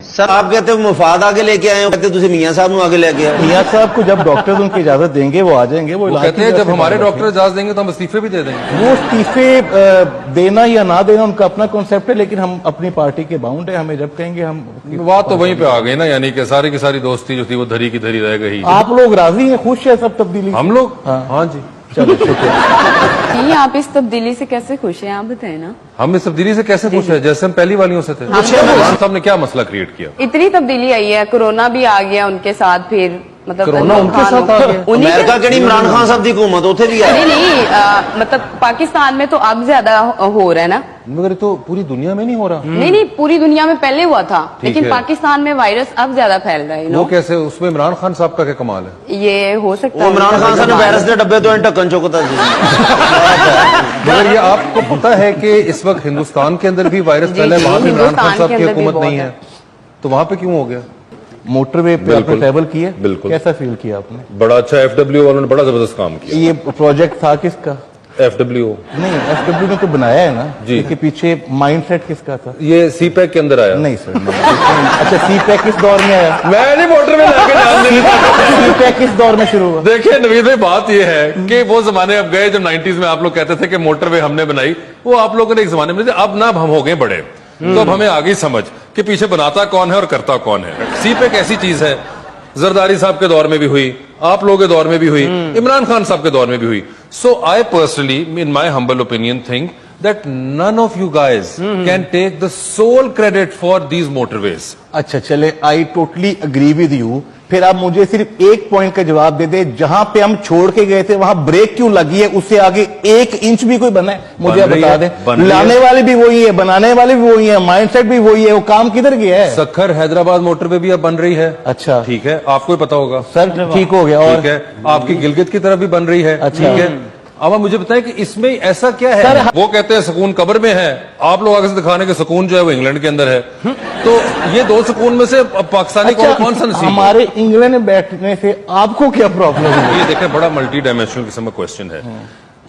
Sir आप कहते हो मुफाद आगे लेके आए हो, कहते तुझे मियां साहब नु आगे लेके आए। मियां साहब को जब डॉक्टर उनकी इजाजत देंगे वो आ जाएंगे। वो कहते हैं जब हमारे डॉक्टर इजाजत देंगे तो हम इस्तीफे भी दे देंगे। वो इस्तीफे देना या ना देना उनका अपना कॉन्सेप्ट है, लेकिन हम अपनी पार्टी के बाउंड है। हमें जब कहेंगे हम बात तो वहीं पे आ गई ना, यानी कि सारी की सारी दोस्ती जो थी वो धरी की धरी रह गई। आप लोग राजी हैं, खुश है सब तब्दीली? हम लोग हाँ जी, चलो शुक्रिया। नहीं, आप इस तब्दीली से कैसे खुश हैं, आप बताएं ना। हम इस तब्दीली से कैसे खुश है, जैसे हम पहली वालियों से थे। इमरान साहब ने क्या मसला क्रिएट किया? इतनी तब्दीली आई है, कोरोना भी आ गया उनके साथ, फिर मतलब कोरोना उनके साथ आ गया। अमेरिका के इमरान खान साहब की हुकूमत उथे भी नहीं नहीं, मतलब पाकिस्तान में तो अब ज्यादा हो रहा है ना। मगर तो पूरी दुनिया में नहीं हो रहा। नहीं नहीं, पूरी दुनिया में पहले हुआ था, लेकिन पाकिस्तान में वायरस अब ज्यादा फैल रहा है। वो कैसे? उसमें इमरान खान साहब का क्या कमाल है? ये हो सकता है इमरान खान साहब ने वायरस के डब्बे तो ढक्कन चौकता जी। मगर ये आपको पता है कि इस वक्त हिंदुस्तान के अंदर भी वायरस फैला है, वहां भी इमरान खान साहब की हुकूमत नहीं है, तो वहां पे क्यों हो गया? मोटरवे पे आपने ट्रैवल किया, बिल्कुल। कैसा फील किया आपने? बड़ा अच्छा, FW वालों ने बड़ा जबरदस्त काम किया। ये प्रोजेक्ट था किसका? FW नहीं, FW ने तो बनाया है ना जी। इसके पीछे माइंडसेट किसका था? ये CPEC के अंदर आया। नहीं सर, नहीं। अच्छा, CPEC किस दौर में आया? मैं नहीं मोटर में लाके डाल देता। CPEC किस दौर में शुरू हुआ? देखिए नवीद भाई, बात यह है कि वो जमाने अब गए जब 90s में आप लोग कहते थे कि मोटरवे हमने बनाई। वो आप लोगों ने एक जमाने में, अब ना हम हो गए बड़े, तो अब हमें आ गई समझ कि पीछे बनाता कौन है और करता कौन है। CPEC ऐसी चीज है, जरदारी साहब के दौर में भी हुई, आप लोगों के दौर में भी हुई, इमरान खान साहब के दौर में भी हुई। So I personally, in my humble opinion, think that none of you guys can take the sole credit for these motorways. अच्छा चले, I totally agree with you. फिर आप मुझे सिर्फ एक पॉइंट का जवाब दे दे, जहां पे हम छोड़ के गए थे वहां ब्रेक क्यों लगी है? उससे आगे 1 इंच भी कोई बना है? मुझे आप बता दें। लाने वाले भी वही है, बनाने वाले भी वही है, माइंडसेट भी वही है, वो काम किधर गया है? सखर हैदराबाद मोटरवे भी अब बन रही है। अच्छा ठीक है, आपको ही पता होगा सर, ठीक हो गया। और ठीक है, आपकी गिलगित की तरफ भी बन रही है। अच्छा। ठीक है, अब आप मुझे बताएं कि इसमें ऐसा क्या है? सर, वो कहते हैं सुकून कब्र में है, आप लोग आगे से दिखाने के सुकून जो है वो इंग्लैंड के अंदर है। तो ये 2 सुकून में से पाकिस्तानी कौन सा नसीब? हमारे इंग्लैंड में बैठने से आपको क्या प्रॉब्लम है? ये देखें, बड़ा मल्टी डायमेंशनल किस्म का क्वेश्चन है।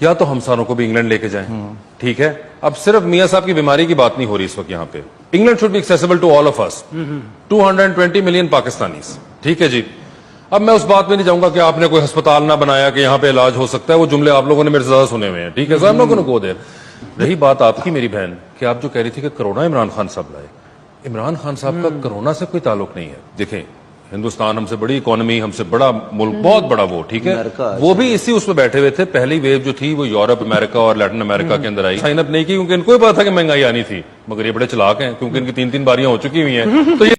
या तो हम सारों को भी इंग्लैंड लेके जाएं, ठीक है। अब सिर्फ मियां साहब की बीमारी की बात नहीं हो रही इस वक्त यहाँ पे। England should be accessible to all of us, 220 million Pakistanis, ठीक है जी। अब मैं उस बात में नहीं जाऊंगा कि आपने कोई अस्पताल ना बनाया कि यहाँ पे इलाज हो सकता है, वो जुमले आप लोगों ने मेरे से ज्यादा सुने हुए हैं, ठीक है। सो हम लोगों को दे रही बात आपकी, मेरी बहन, कि आप जो कह रही थी कि कोरोना इमरान खान साहब लाए, इमरान खान साहब का कोरोना से कोई ताल्लुक नहीं है। देखें, हिंदुस्तान हमसे बड़ी इकोनॉमी, हमसे बड़ा मुल्क, बहुत बड़ा वो, ठीक है। वो भी इसी उसमें बैठे हुए थे। पहली वेव जो थी वो यूरोप, अमेरिका और लैटिन अमेरिका के अंदर आई। साइन अप नहीं की क्योंकि इनको ही पता था कि महंगाई आनी थी, मगर ये बड़े चालाक हैं क्योंकि इनकी 3-3 बारियां हो चुकी हुई हैं। तो ये